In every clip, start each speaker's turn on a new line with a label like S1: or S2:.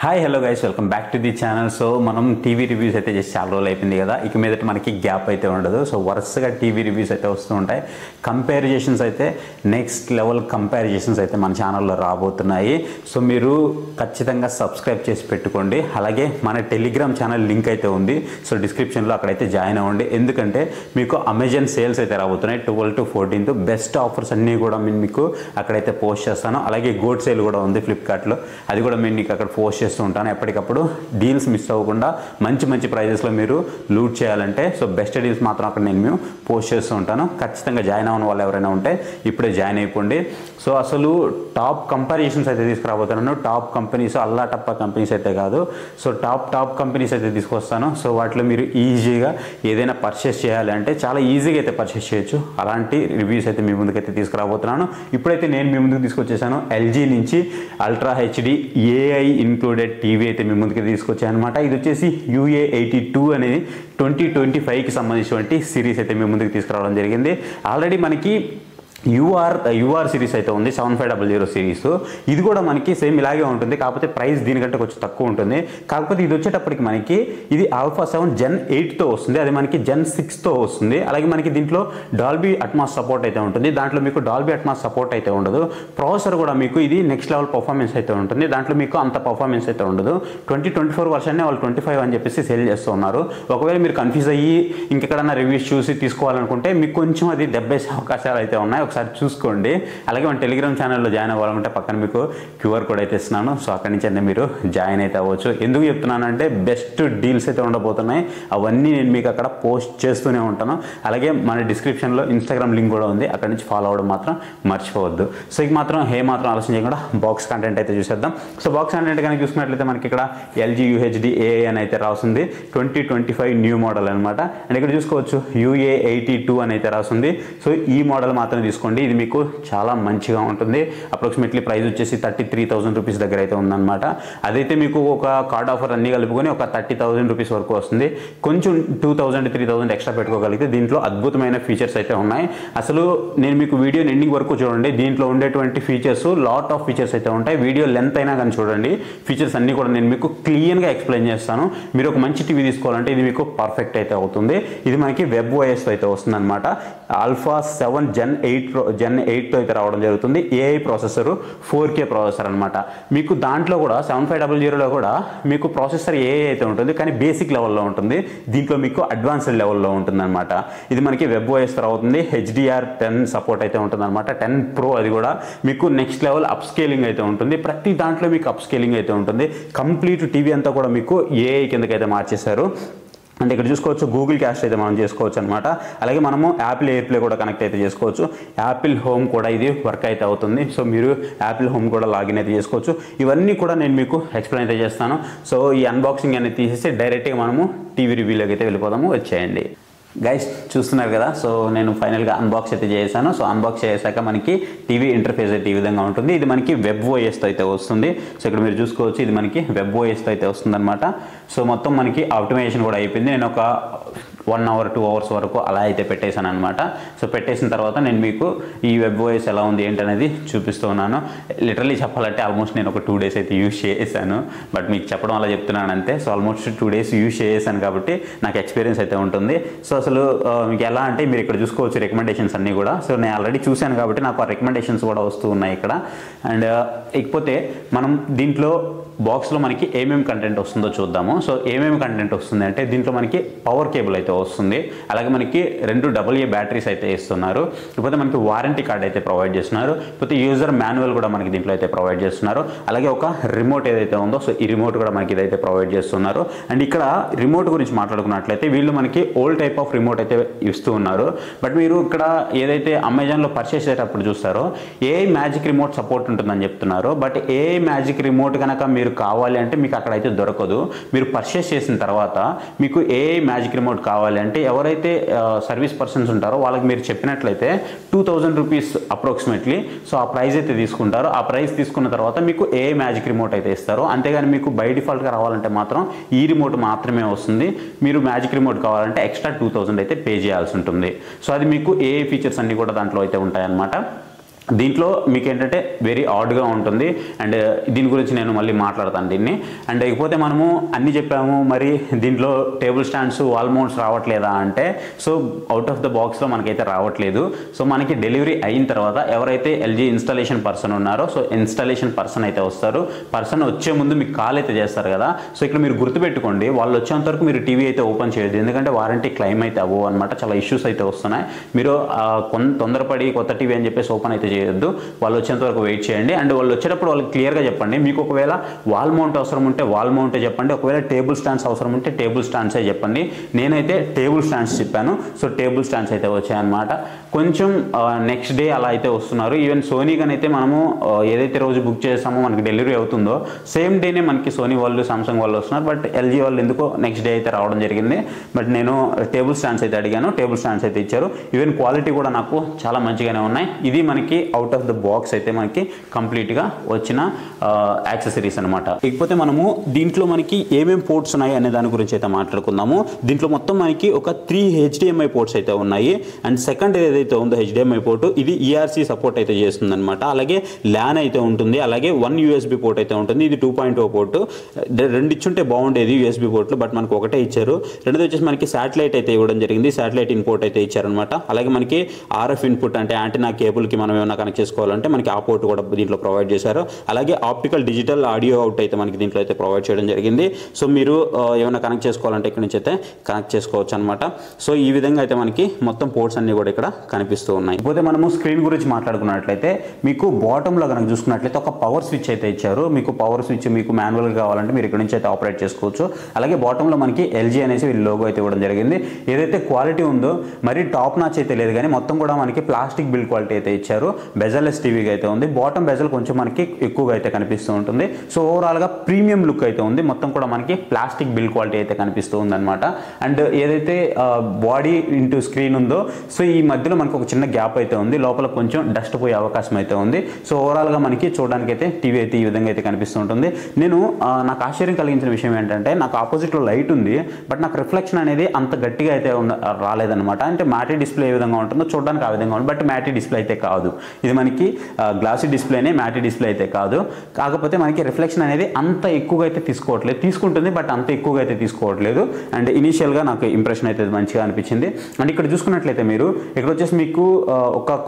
S1: Hi hello guys, welcome back to the channel. So మనం TV reviews అయితే చేసి చాలా రోజులు అయిపోయింది కదా, ఇక మీదట మనకి గ్యాప్ అయితే ఉండదు. సో వరుసగా టీవీ రివ్యూస్ అయితే వస్తూ ఉంటాయి. కంపారిజేషన్స్ అయితే నెక్స్ట్ లెవెల్ కంపారిజేషన్స్ అయితే మన ఛానల్లో రాబోతున్నాయి. సో మీరు ఖచ్చితంగా సబ్స్క్రైబ్ చేసి పెట్టుకోండి. అలాగే మన టెలిగ్రామ్ ఛానల్ లింక్ అయితే ఉంది, సో డిస్క్రిప్షన్లో అక్కడైతే జాయిన్ అవ్వండి. ఎందుకంటే మీకు అమెజాన్ సేల్స్ అయితే రాబోతున్నాయి 12 to 14 బెస్ట్ ఆఫర్స్ అన్నీ కూడా నేను మీకు అక్కడైతే పోస్ట్ చేస్తాను. అలాగే గోడ్ సేల్ కూడా ఉంది ఫ్లిప్కార్ట్లో, అది కూడా నేను మీకు అక్కడ పోస్ట్ చేస్తూ ఉంటాను. ఎప్పటికప్పుడు డీల్స్ మిస్ అవ్వకుండా మంచి మంచి ప్రైజెస్లో మీరు లూట్ చేయాలంటే సో బెస్ట్ డీల్స్ మాత్రం అక్కడ నేను పోస్ట్ చేస్తూ ఉంటాను. ఖచ్చితంగా జాయిన్ అవ్వని వాళ్ళు ఎవరైనా ఉంటే ఇప్పుడే జాయిన్ అయిపోండి. సో అసలు టాప్ కంపారిజన్స్ అయితే తీసుకురాబోతున్నాను. టాప్ కంపెనీస్, అల్లా టప్ప కంపెనీస్ అయితే కాదు, సో టాప్ కంపెనీస్ అయితే తీసుకొస్తాను. సో వాటిలో మీరు ఈజీగా ఏదైనా పర్చేస్ చేయాలి అంటే చాలా ఈజీగా అయితే పర్చేస్ చేయొచ్చు. అలాంటి రివ్యూస్ అయితే మీ ముందుకైతే తీసుకురాబోతున్నాను. ఇప్పుడైతే నేను మీ ముందుకు తీసుకొచ్చేసాను ఎల్జీ నుంచి ultra HD AI included TV అయితే మీ ముందుకి తీసుకొచ్చాను అనమాట. ఇది వచ్చేసి UA82 అనేది 2025కి సంబంధించినటువంటి సిరీస్ అయితే మీ ముందుకు తీసుకురావడం జరిగింది. ఆల్రెడీ మనకి యూఆర్ సిరీస్ అయితే ఉంది, 7500 సిరీస్. ఇది కూడా మనకి సేమ్ ఇలాగే ఉంటుంది, కాకపోతే ప్రైస్ దీనికంటే కొంచెం తక్కువ ఉంటుంది. కాకపోతే ఇది వచ్చేటప్పటికి మనకి ఇది ఆల్ఫా 7 Gen 8తో వస్తుంది, అది మనకి Gen 6తో వస్తుంది. అలాగే మనకి దీంట్లో డాల్బీ అట్మాస్ సపోర్ట్ అయితే ఉంటుంది. దాంట్లో మీకు డాల్బీ అట్మాస్ సపోర్ట్ అయితే ఉండదు. ప్రాసెసర్ కూడా మీకు ఇది నెక్స్ట్ లెవెల్ పర్ఫార్మెన్స్ అయితే ఉంటుంది, దాంట్లో మీకు అంత పర్ఫార్మెన్స్ అయితే ఉండదు. 2024 వర్షన్నే వాళ్ళు 25 అని చెప్పేసి సేల్ చేస్తూ ఉన్నారు. ఒకవేళ మీరు కన్ఫ్యూజ్ అయ్యి ఇంకెక్కడన్నా రివ్యూస్ చూసి తీసుకోవాలనుకుంటే మీకు కొంచెం అది దెబ్బేసే అవకాశాలు అయితే ఉన్నాయి, ఒకసారి చూసుకోండి. అలాగే మన టెలిగ్రామ్ ఛానల్లో జాయిన్ అవ్వాలనుకుంటే పక్కన మీకు QR కోడ్ అయితే ఇస్తున్నాను, సో అక్కడి నుంచి అయితే మీరు జాయిన్ అయితే అవ్వచ్చు. ఎందుకు చెప్తున్నానంటే బెస్ట్ డీల్స్ అయితే ఉండబోతున్నాయి, అవన్నీ నేను మీకు అక్కడ పోస్ట్ చేస్తూనే ఉంటాను. అలాగే మన డిస్క్రిప్షన్లో ఇన్స్టాగ్రామ్ లింక్ కూడా ఉంది, అక్కడి నుంచి ఫాలో అవ్వడం మాత్రం మర్చిపోవద్దు. సో ఇక మాత్రం ఆలోచన చేయకుండా బాక్స్ కంటెంట్ అయితే చూసేద్దాం. సో బాక్స్ కంటెంట్ కనుక చూసుకున్నట్లయితే మనకి ఇక్కడ LG UHD AI అని అయితే రాస్తుంది, 2025 న్యూ మోడల్ అనమాట. అండ్ ఇక్కడ చూసుకోవచ్చు UA82 అని అయితే రాస్తుంది. సో ఈ మోడల్ మాత్రం తీసుకోండి, ఇది మీకు చాలా మంచిగా ఉంటుంది. అప్రాక్సిమేట్లీ ప్రైస్ వచ్చేసి 33,000 రూపీస్ దగ్గర అయితే ఉందన్నమాట. అదైతే మీకు ఒక కార్డ్ ఆఫర్ అన్ని కలుపుకొని ఒక 30,000 రూపీస్ వరకు వస్తుంది. కొంచెం 2,000 3,000 ఎక్స్ట్రా పెట్టుకోగలిగితే దీంట్లో అద్భుతమైన ఫీచర్స్ అయితే ఉన్నాయి. అసలు నేను మీకు వీడియో ఎండింగ్ వరకు చూడండి, దీంట్లో ఉండేటువంటి ఫీచర్స్ లాట్ ఆఫ్ ఫీచర్స్ అయితే ఉంటాయి. వీడియో లెంత్ అయినా కానీ చూడండి, ఫీచర్స్ అన్ని కూడా నేను మీకు క్లియర్గా ఎక్స్ప్లెయిన్ చేస్తాను. మీరు ఒక మంచి టీవీ తీసుకోవాలంటే ఇది మీకు పర్ఫెక్ట్ అయితే అవుతుంది. ఇది మనకి వెబ్ OS అయితే వస్తుంది అనమాట. ఆల్ఫా 7 Gen 8తో అయితే రావడం జరుగుతుంది. AI ప్రాసెసర్ 4K ప్రాసెసర్ అనమాట. మీకు దాంట్లో కూడా 7500లో కూడా మీకు ప్రాసెసర్ AI అయితే ఉంటుంది, కానీ బేసిక్ లెవెల్లో ఉంటుంది. దీంట్లో మీకు అడ్వాన్స్డ్ లెవెల్లో ఉంటుంది అనమాట. ఇది మనకి వెబ్ OS అవుతుంది. HDR10 సపోర్ట్ అయితే ఉంటుంది అనమాట. 10 Pro అది కూడా మీకు నెక్స్ట్ లెవెల్ అప్ స్కేలింగ్ అయితే ఉంటుంది. ప్రతి దాంట్లో మీకు అప్ స్కేలింగ్ అయితే ఉంటుంది. కంప్లీట్ టీవీ అంతా కూడా మీకు AI కిందకైతే మార్చేశారు. అంటే ఇక్కడ చూసుకోవచ్చు గూగుల్ క్యాస్ట్ అయితే మనం చేసుకోవచ్చు అనమాట. అలాగే మనము యాపిల్ ఎయిర్ప్లే కూడా కనెక్ట్ అయితే చేసుకోవచ్చు. యాపిల్ హోమ్ కూడా ఇది వర్క్ అయితే అవుతుంది. సో మీరు యాపిల్ హోమ్ కూడా లాగిన్ అయితే చేసుకోవచ్చు. ఇవన్నీ కూడా నేను మీకు ఎక్స్ప్లెయిన్ అయితే చేస్తాను. సో ఈ అన్బాక్సింగ్ అనేది తీసేసి డైరెక్ట్గా మనము టీవీ రివ్యూలోకి అయితే వెళ్ళిపోదాము, వచ్చేయండి. గైస్ చూస్తున్నారు కదా, సో నేను ఫైనల్గా అన్బాక్స్ అయితే చేశాను. సో అన్బాక్స్ చేశాక మనకి టీవీ ఇంటర్ఫేస్ అయితే ఈ విధంగా ఉంటుంది. ఇది మనకి వెబ్ OSతో అయితే వస్తుంది. సో ఇక్కడ మీరు చూసుకోవచ్చు, ఇది మనకి వెబ్ OSతో అయితే వస్తుంది అనమాట. సో మొత్తం మనకి ఆప్టిమైజేషన్ కూడా అయిపోయింది. నేను ఒక 1 hour 2 hours వరకు అలా అయితే పెట్టేశాను అనమాట. సో పెట్టేసిన తర్వాత నేను మీకు ఈ వెబ్ OS ఎలా ఉంది ఏంటనేది చూపిస్తూ ఉన్నాను. లిటరలీ చెప్పాలంటే ఆల్మోస్ట్ నేను ఒక 2 days అయితే యూజ్ చేశాను, బట్ మీకు చెప్పడం అలా చెప్తున్నాను అంతే. సో ఆల్మోస్ట్ 2 days యూజ్ చేశాను కాబట్టి నాకు ఎక్స్పీరియన్స్ అయితే ఉంటుంది. సో అసలు మీకు ఎలా అంటే మీరు ఇక్కడ చూసుకోవచ్చు రికమెండేషన్స్ అన్నీ కూడా. సో నేను ఆల్రెడీ చూశాను కాబట్టి నాకు ఆ రికమెండేషన్స్ కూడా వస్తూ ఉన్నాయి ఇక్కడ. అండ్ ఇకపోతే మనం దీంట్లో బాక్స్లో మనకి ఏమేమి కంటెంట్ వస్తుందో చూద్దాము. సో ఏమేమి కంటెంట్ వస్తుంది అంటే దీంట్లో మనకి పవర్ కేబుల్ అయితే వస్తుంది. అలాగే మనకి 2 AA బ్యాటరీస్ అయితే ఇస్తున్నారు. ఇకపోతే మనకి వారంటీ కార్డ్ అయితే ప్రొవైడ్ చేస్తున్నారు. ఇకపోతే యూజర్ మాన్యువల్ కూడా మనకి దీంట్లో అయితే ప్రొవైడ్ చేస్తున్నారు. అలాగే ఒక రిమోట్ ఏదైతే ఉందో సో ఈ రిమోట్ కూడా మనకి ఇదైతే ప్రొవైడ్ చేస్తున్నారు. అండ్ ఇక్కడ రిమోట్ గురించి మాట్లాడుకున్నట్లయితే వీళ్ళు మనకి ఓల్డ్ టైప్ ఆఫ్ రిమోట్ అయితే ఇస్తూ ఉన్నారు. బట్ మీరు ఇక్కడ ఏదైతే అమెజాన్లో పర్చేస్ చేసేటప్పుడు చూస్తారో AI మ్యాజిక్ రిమోట్ సపోర్ట్ ఉంటుందని చెప్తున్నారు. బట్ AI మ్యాజిక్ రిమోట్ కనుక మీరు కావాలి అంటే మీకు అక్కడైతే దొరకదు. మీరు పర్చేస్ చేసిన తర్వాత మీకు AI మ్యాజిక్ రిమోట్ కావాలి అంటే ఎవరైతే సర్వీస్ పర్సన్స్ ఉంటారో వాళ్ళకి మీరు చెప్పినట్లయితే 2,000 రూపీస్ అప్రాక్సిమేట్లీ సో ఆ ప్రైస్ అయితే తీసుకుంటారు. ఆ ప్రైస్ తీసుకున్న తర్వాత మీకు AI మ్యాజిక్ రిమోట్ అయితే ఇస్తారు. అంతేగాని మీకు బై డిఫాల్ట్గా రావాలంటే మాత్రం ఈ రిమోట్ మాత్రమే వస్తుంది. మీరు మ్యాజిక్ రిమోట్ కావాలంటే ఎక్స్ట్రా 2,000 అయితే పే చేయాల్సి ఉంటుంది. సో అది మీకు AI ఫీచర్స్ అన్నీ కూడా దాంట్లో అయితే ఉంటాయన్నమాట. దీంట్లో మీకు ఏంటంటే వెరీ ఆడ్గా ఉంటుంది అండ్ దీని గురించి నేను మళ్ళీ మాట్లాడతాను దీన్ని. అండ్ ఇకపోతే మనము అన్నీ చెప్పాము, మరి దీంట్లో టేబుల్ స్టాండ్స్ వాల్ మౌంట్స్ రావట్లేదా అంటే, సో అవుట్ ఆఫ్ ద బాక్స్లో మనకైతే రావట్లేదు. సో మనకి డెలివరీ అయిన తర్వాత ఎవరైతే ఎల్జీ ఇన్స్టాలేషన్ పర్సన్ ఉన్నారో, సో ఇన్స్టాలేషన్ పర్సన్ అయితే వస్తారు. పర్సన్ వచ్చే ముందు మీకు కాల్ అయితే చేస్తారు కదా. సో ఇక్కడ మీరు గుర్తుపెట్టుకోండి, వాళ్ళు వచ్చేంత వరకు మీరు టీవీ అయితే ఓపెన్ చేయొద్దు, ఎందుకంటే వారంటీ క్లెయిమ్ అయితే అవ్వవు అనమాట. చాలా ఇష్యూస్ అయితే వస్తున్నాయి. మీరు తొందరపడి కొత్త టీవీ అని చెప్పేసి ఓపెన్ అయితే చేయొద్దు, వాళ్ళు వచ్చేంత వరకు వెయిట్ చేయండి. అండ్ వాళ్ళు వచ్చేటప్పుడు వాళ్ళకి క్లియర్గా చెప్పండి, మీకు ఒకవేళ వాల్ మౌంట్ అవసరం ఉంటే వాల్ మౌంటే చెప్పండి, ఒకవేళ టేబుల్ స్టాండ్స్ అవసరం ఉంటే టేబుల్ స్టాండ్సే చెప్పండి. నేనైతే టేబుల్ స్టాండ్స్ చెప్పాను, సో టేబుల్ స్టాండ్స్ అయితే వచ్చాయన్నమాట. కొంచెం నెక్స్ట్ డే అలా అయితే వస్తున్నారు. ఈవెన్ సోనీ అయితే మనము ఏదైతే రోజు బుక్ చేస్తామో మనకి డెలివరీ అవుతుందో సేమ్ డేనే మనకి సోనీ వాళ్ళు సామ్సంగ్ వాళ్ళు వస్తున్నారు. బట్ ఎల్జీ వాళ్ళు ఎందుకో నెక్స్ట్ డే అయితే రావడం జరిగింది. బట్ నేను టేబుల్ స్టాండ్స్ అయితే అడిగాను, టేబుల్ స్టాండ్స్ అయితే ఇచ్చారు. ఈవెన్ క్వాలిటీ కూడా నాకు చాలా మంచిగానే ఉన్నాయి. ఇది మనకి అవుట్ ఆఫ్ ద బాక్స్ అయితే మనకి కంప్లీట్గా వచ్చిన యాక్సెసరీస్ అనమాట. ఇకపోతే మనము దీంట్లో మనకి ఏమేమి పోర్ట్స్ ఉన్నాయి అనే దాని గురించి అయితే మాట్లాడుకుందాము. దీంట్లో మొత్తం మనకి ఒక 3 HDMI పోర్ట్స్ అయితే ఉన్నాయి. అండ్ సెకండ్ ఏదైతే ఉందో HDMI పోర్టు, ఇది ERC సపోర్ట్ అయితే చేస్తుంది అనమాట. అలాగే LAN అయితే ఉంటుంది, అలాగే 1 USB పోర్ట్ అయితే ఉంటుంది. ఇది 2.0 పోర్టు. రెండు ఇచ్చుంటే బాగుండేది USB పోర్ట్లు, బట్ మనకు ఒకటే ఇచ్చారు. రెండోది వచ్చేసి మనకి శాటిలైట్ అయితే ఇవ్వడం జరిగింది, శాటిలైట్ ఇన్పుట్ అయితే ఇచ్చారనమాట. అలాగే మనకి RF ఇన్పుట్ అంటే యాంటీనా కేబుల్కి మనం ఏమైనా కనెక్ట్ చేసుకోవాలంటే మనకి ఆ పోర్ట్ కూడా దీంట్లో ప్రొవైడ్ చేశారు. అలాగే ఆప్టికల్ డిజిటల్ ఆడియో అవుట్ అయితే మనకి దీంట్లో అయితే ప్రొవైడ్ చేయడం జరిగింది. సో మీరు ఏమైనా కనెక్ట్ చేసుకోవాలంటే ఇక్కడ నుంచి అయితే కనెక్ట్ చేసుకోవచ్చు అనమాట. సో ఈ విధంగా అయితే మనకి మొత్తం పోర్ట్స్ అన్ని కూడా ఇక్కడ కనిపిస్తూ ఉన్నాయి. ఇకపోతే మనము స్క్రీన్ గురించి మాట్లాడుకున్నట్లయితే మీకు బాటంలో కనుక చూసుకున్నట్లయితే ఒక పవర్ స్విచ్ అయితే ఇచ్చారు. మీకు పవర్ స్విచ్ మీకు మాన్యువల్గా కావాలంటే మీరు ఇక్కడ నుంచి అయితే ఆపరేట్ చేసుకోవచ్చు. అలాగే బాటంలో మనకి ఎల్జీ అనేసి వీళ్ళు లోగో అయితే ఇవ్వడం జరిగింది. ఏదైతే క్వాలిటీ ఉందో మరి టాప్ నాచ్ అయితే లేదు, కానీ మొత్తం కూడా మనకి ప్లాస్టిక్ బిల్డ్ క్వాలిటీ అయితే ఇచ్చారు. బెజల్లెస్ టీవీగా అయితే ఉంది. బాటమ్ బెజల్ కొంచెం మనకి ఎక్కువగా అయితే కనిపిస్తూ ఉంటుంది. సో ఓవరాల్గా ప్రీమియం లుక్ అయితే ఉంది. మొత్తం కూడా మనకి ప్లాస్టిక్ బిల్డ్ క్వాలిటీ అయితే కనిపిస్తూ ఉంది అనమాట. అండ్ ఏదైతే బాడీ ఇంటూ స్క్రీన్ ఉందో, సో ఈ మధ్యలో మనకు ఒక చిన్న గ్యాప్ అయితే ఉంది, లోపల కొంచెం డస్ట్ పోయే అవకాశం అయితే ఉంది. సో ఓవరాల్గా మనకి చూడడానికి అయితే టీవీ అయితే ఈ విధంగా అయితే కనిపిస్తూ ఉంటుంది. నాకు ఆశ్చర్యం కలిగించిన విషయం ఏంటంటే, నాకు ఆపోజిట్లో లైట్ ఉంది, బట్ నాకు రిఫ్లెక్షన్ అనేది అంత గట్టిగా అయితే రాలేదన్నమాట. అంటే మ్యాటీ డిస్ప్లే ఏ విధంగా ఉంటుందో చూడడానికి ఆ విధంగా ఉంది, బట్ మ్యాటీ డిస్ప్లే అయితే కాదు. ఇది మనకి గ్లాసీ డిస్ప్లేనే, మ్యాటీ డిస్ప్లే అయితే కాదు. కాకపోతే మనకి రిఫ్లెక్షన్ అనేది అంత ఎక్కువగా అయితే తీసుకుంటుంది, బట్ అంత ఎక్కువగా అయితే తీసుకోవట్లేదు. అండ్ ఇనీషియల్గా నాకు ఇంప్రెషన్ అయితే మంచిగా అనిపించింది. అండ్ ఇక్కడ చూసుకున్నట్లయితే మీరు ఇక్కడ వచ్చేసి మీకు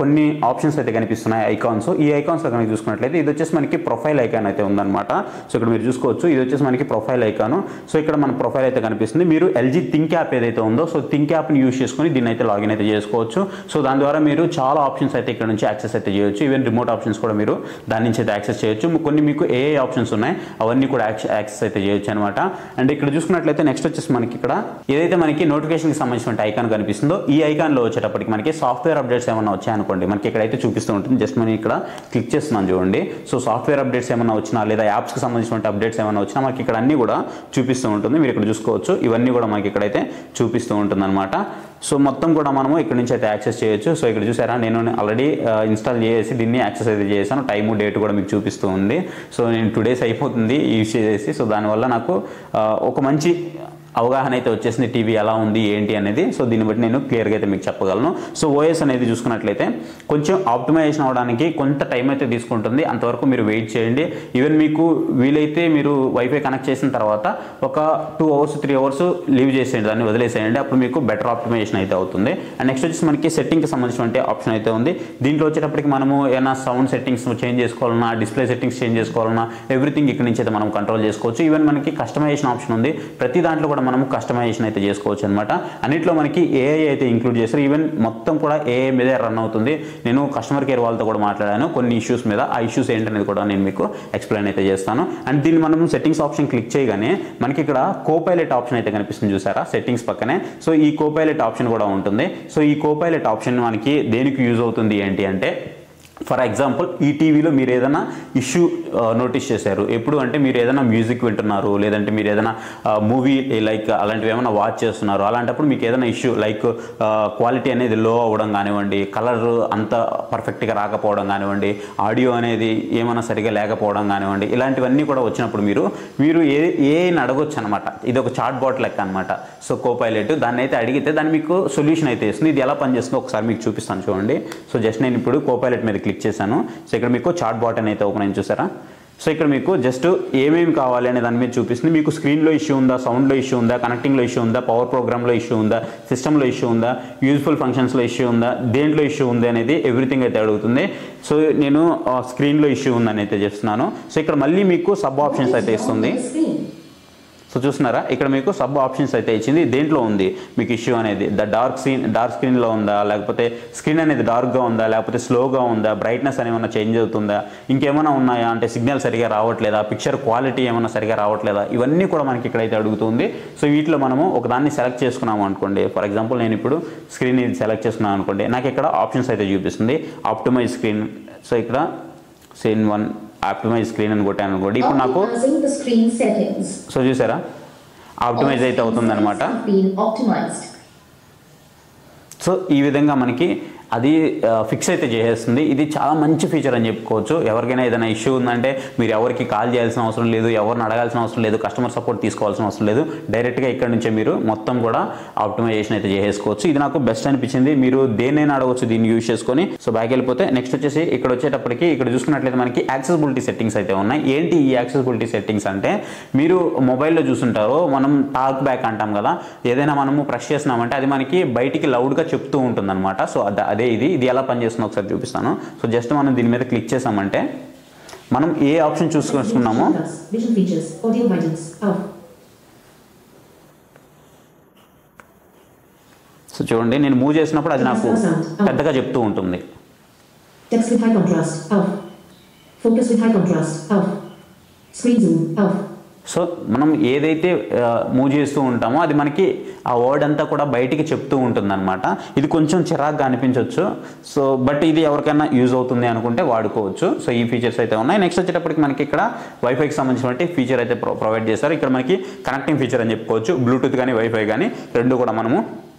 S1: కొన్ని ఆప్షన్స్ అయితే కనిపిస్తున్నాయి, ఐకాన్స్. ఈ ఐకాన్స్లో కనుక చూసుకున్నట్లయితే ఇది వచ్చేసి మనకి ప్రొఫైల్ ఐకాన్ అయితే ఉందన్నమాట. సో ఇక్కడ మీరు చూసుకోవచ్చు, ఇది వచ్చేసి మనకి ప్రొఫైల్ ఐకాను. సో ఇక్కడ మన ప్రొఫైల్ అయితే కనిపిస్తుంది. మీరు ఎల్జీ థింక్ యాప్ ఏదైతే ఉందో, సో థింక్ యాప్ని యూజ్ చేసుకొని దీన్ని అయితే లాగిన్ అయితే చేసుకోవచ్చు. సో దాని ద్వారా మీరు చాలా ఆప్షన్స్ అయితే ఇక్కడ నుంచి యాక్సెస్ అయితే చేయొచ్చు. ఈవెన్ రిమోట్ ఆప్షన్స్ కూడా మీరు దాని నుంచి అయితే యాక్సెస్ చేయొచ్చు. కొన్ని మీకు ఏ ఆప్షన్స్ ఉన్నాయి అవన్నీ కూడా యాక్సెస్ అయితే చేయొచ్చు అనమాట. అండ్ ఇక్కడ చూసుకున్నట్లయితే నెక్స్ట్ వచ్చేసి మనకి ఇక్కడ ఏదైతే మనకి నోటిఫికేషన్కి సంబంధించిన ఐకాన్ కనిపిస్తుందో, ఈ ఐకాన్లో వచ్చేటప్పటికి మనకి సాఫ్ట్వేర్ అప్డేట్స్ ఏమైనా వచ్చాయనుకోండి, మనకి ఇక్కడైతే చూపిస్తూ ఉంటుంది. జస్ట్ మనం ఇక్కడ క్లిక్ చేస్తున్నాం చూడండి. సో సాఫ్ట్వేర్ అప్డేట్స్ ఏమైనా వచ్చినా లేదా యాప్స్కి సంబంధించిన అప్డేట్స్ ఏమైనా వచ్చినా మనకి ఇక్కడ అన్ని కూడా చూపిస్తూ ఉంటుంది. మీరు ఇక్కడ చూసుకోవచ్చు, ఇవన్నీ కూడా మనకి ఇక్కడైతే చూపిస్తూ ఉంటుంది అనమాట. సో మొత్తం కూడా మనము ఇక్కడ నుంచి అయితే యాక్సెస్ చేయొచ్చు. సో ఇక్కడ చూసారా, నేను ఆల్రెడీ ఇన్స్టాల్ చేసి దీన్ని యాక్సెస్ అయితే చేశాను. టైము డేట్ కూడా మీకు చూపిస్తూ ఉంది. సో నేను 2 days అయిపోతుంది యూజ్ చేసి. సో దానివల్ల నాకు ఒక మంచి అవగాహన అయితే వచ్చేసింది టీవీ ఎలా ఉంది ఏంటి అనేది. సో దీన్ని బట్టి నేను క్లియర్గా అయితే మీకు చెప్పగలను. సో ఓఎస్ అనేది చూసుకున్నట్లయితే కొంచెం ఆప్టిమైజేషన్ అవ్వడానికి కొంత టైం అయితే తీసుకుంటుంది, అంతవరకు మీరు వెయిట్ చేయండి. ఈవెన్ మీకు వీలైతే మీరు వైఫై కనెక్ట్ చేసిన తర్వాత ఒక 2 hours 3 hours లీవ్ చేసేయండి, దాన్ని వదిలేసేయండి. అప్పుడు మీకు బెటర్ ఆప్టిమైజేషన్ అయితే అవుతుంది. అండ్ నెక్స్ట్ వచ్చేసి మనకి సెట్టింగ్కి సంబంధించిన ఆప్షన్ అయితే ఉంది. దీంట్లో వచ్చేటప్పటికి మనము ఏమైనా సౌండ్ సెట్టింగ్స్ చేంజ్ చేసుకోవాలన్నా, డిస్ప్లే సెట్టింగ్స్ చేంజ్ చేసుకోవాలన్నా ఎవ్రీథింగ్ ఇక్కడ నుంచి అయితే మనం కంట్రోల్ చేసుకోవచ్చు. ఈవెన్ మనకి కస్టమైజేషన్ ఆప్షన్ ఉంది. ప్రతి దాంట్లో కూడా మనము కస్టమైజేషన్ అయితే చేసుకోవచ్చు అనమాట. అన్నిట్లో మనకి ఏఐ అయితే ఇంక్లూడ్ చేస్తారు. ఈవెన్ మొత్తం కూడా ఏఐ మీదే రన్ అవుతుంది. నేను కస్టమర్ కేర్ వాళ్ళతో కూడా మాట్లాడాను కొన్ని ఇష్యూస్ మీద. ఆ ఇష్యూస్ ఏంటనేది కూడా నేను మీకు ఎక్స్ప్లెయిన్ అయితే చేస్తాను. అండ్ దీన్ని మనం సెట్టింగ్స్ ఆప్షన్ క్లిక్ చేయగానే మనకి ఇక్కడ కోపైలట్ ఆప్షన్ అయితే కనిపిస్తుంది చూసారా సెట్టింగ్స్ పక్కనే. సో ఈ కోపైలట్ ఆప్షన్ కూడా ఉంటుంది. సో ఈ కోపైలట్ ఆప్షన్ మనకి దేనికి యూజ్ అవుతుంది ఏంటి అంటే, ఫర్ ఎగ్జాంపుల్ ఈ టీవీలో మీరు ఏదైనా ఇష్యూ నోటీస్ చేశారు. ఎప్పుడు అంటే మీరు ఏదైనా మ్యూజిక్ వింటున్నారు, లేదంటే మీరు ఏదైనా మూవీ లైక్ అలాంటివి ఏమైనా వాచ్ చేస్తున్నారు. అలాంటప్పుడు మీకు ఏదైనా ఇష్యూ లైక్ క్వాలిటీ అనేది లో అవ్వడం కానివ్వండి, కలర్ అంత పర్ఫెక్ట్గా రాకపోవడం కానివ్వండి, ఆడియో అనేది ఏమైనా సరిగా లేకపోవడం కానివ్వండి, ఇలాంటివన్నీ కూడా వచ్చినప్పుడు మీరు ఏని అడగొచ్చు అనమాట. ఇది ఒక చాట్ బాట్ లెక్క అనమాట. సో కోపైలట్ దాన్ని అయితే అడిగితే దాన్ని మీకు సొల్యూషన్ అయితే ఇస్తుంది. ఇది ఎలా పనిచేస్తుందో ఒకసారి మీకు చూపిస్తాను చూడండి. సో జస్ట్ నేను ఇప్పుడు కోపైలట్ మీద క్లిక్ చేశాను. సో ఇక్కడ మీకు చాట్ బాట్ అని అయితే ఓపెన్ అయింది చూసారా. సో ఇక్కడ మీకు జస్ట్ ఏమేమి కావాలి అనే దాని మీద చూపిస్తుంది. మీకు స్క్రీన్లో ఇష్యూ ఉందా, సౌండ్లో ఇష్యూ ఉందా, కనెక్టింగ్లో ఇష్యూ ఉందా, పవర్ ప్రోగ్రామ్లో ఇష్యూ ఉందా, సిస్టంలో ఇష్యూ ఉందా, యూజ్ఫుల్ ఫంక్షన్స్లో ఇష్యూ ఉందా, దేంట్లో ఇష్యూ ఉంది అనేది ఎవ్రీథింగ్ అయితే అడుగుతుంది. సో నేను స్క్రీన్లో ఇష్యూ ఉందని అయితే చేస్తున్నాను. సో ఇక్కడ మళ్ళీ మీకు సబ్ ఆప్షన్స్ అయితే ఇస్తుంది. సో చూస్తున్నారా, ఇక్కడ మీకు సబ్ ఆప్షన్స్ అయితే ఇచ్చింది. దేంట్లో ఉంది మీకు ఇష్యూ అనేది, డార్క్ స్క్రీన్లో ఉందా, లేకపోతే స్క్రీన్ అనేది డార్క్గా ఉందా, లేకపోతే స్లోగా ఉందా, బ్రైట్నెస్ ఏమైనా చేంజ్ అవుతుందా, ఇంకేమైనా ఉన్నాయా అంటే సిగ్నల్ సరిగా రావట్లేదా, పిక్చర్ క్వాలిటీ ఏమైనా సరిగా రావట్లేదా, ఇవన్నీ కూడా మనకి ఇక్కడైతే అడుగుతుంది. సో వీటిలో మనము ఒకదాన్ని సెలెక్ట్ చేసుకున్నాము అనుకోండి. ఫర్ ఎగ్జాంపుల్ నేను ఇప్పుడు స్క్రీన్ ఇది సెలెక్ట్ చేసుకున్నాను అనుకోండి, నాకు ఇక్కడ ఆప్షన్స్ అయితే చూపిస్తుంది. ఆప్టిమైజ్ స్క్రీన్, సో ఇక్కడ సీన్ 1 ఆప్టిమైజ్ స్క్రీన్ అని కొట్టాను అనుకోండి. ఇప్పుడు నాకు సో చూసారా ఆప్టిమైజ్ అయితే అవుతుంది అనమాట. సో ఈ విధంగా మనకి అది ఫిక్స్ అయితే చేసేస్తుంది. ఇది చాలా మంచి ఫీచర్ అని చెప్పుకోవచ్చు. ఎవరికైనా ఏదైనా ఇష్యూ ఉందంటే మీరు ఎవరికి కాల్ చేయాల్సిన అవసరం లేదు, ఎవరిని అడగాల్సిన అవసరం లేదు, కస్టమర్ సపోర్ట్ తీసుకోవాల్సిన అవసరం లేదు. డైరెక్ట్గా ఇక్కడ నుంచే మీరు మొత్తం కూడా ఆప్టిమైజేషన్ అయితే చేసుకోవచ్చు. ఇది నాకు బెస్ట్ అనిపించింది. మీరు దేన్నైనా అడగవచ్చు దీన్ని యూజ్ చేసుకొని. సో బ్యాక్ వెళ్ళిపోతే నెక్స్ట్ వచ్చేసి ఇక్కడ వచ్చేటప్పటికి ఇక్కడ చూసుకున్నట్లయితే మనకి యాక్సెసిబిలిటీ సెట్టింగ్స్ అయితే ఉన్నాయి. ఏంటి ఈ యాక్సెసిబిలిటీ సెట్టింగ్స్ అంటే, మీరు మొబైల్లో చూసుంటారు మనం టాక్ బ్యాక్ అంటాం కదా, ఏదైనా మనము ప్రెస్ చేసినామంటే అది మనకి బయటికి లౌడ్గా చెప్తూ ఉంటుంది అనమాట. సో అదే ఇది ఎలా పనిచేస్తుందో ఒకసారి చూపిస్తాను. సో జస్ట్ మనం దీని మీద క్లిక్ చేసామంటే మనం ఏ ఆప్షన్ చూసుకున్నామో సో చూడండి, నేను మూవ్ చేసినప్పుడు అది నాకు పెద్దగా చెప్తూ ఉంటుంది. సో మనం ఏదైతే మూవ్ చేస్తూ ఉంటామో అది మనకి ఆ వర్డ్ అంతా కూడా బయటికి చెప్తూ ఉంటుందన్నమాట. ఇది కొంచెం చిరాగ్గా అనిపించవచ్చు. సో బట్ ఇది ఎవరికైనా యూజ్ అవుతుంది అనుకుంటే వాడుకోవచ్చు. సో ఈ ఫీచర్స్ అయితే ఉన్నాయి. నెక్స్ట్ వచ్చేటప్పటికి మనకి ఇక్కడ వైఫైకి సంబంధించినటువంటి ఫీచర్ అయితే ప్రొవైడ్ చేస్తారు. ఇక్కడ మనకి కనెక్టింగ్ ఫీచర్ అని చెప్పుకోవచ్చు. బ్లూటూత్ కానీ వైఫై కానీ రెండు కూడా మనము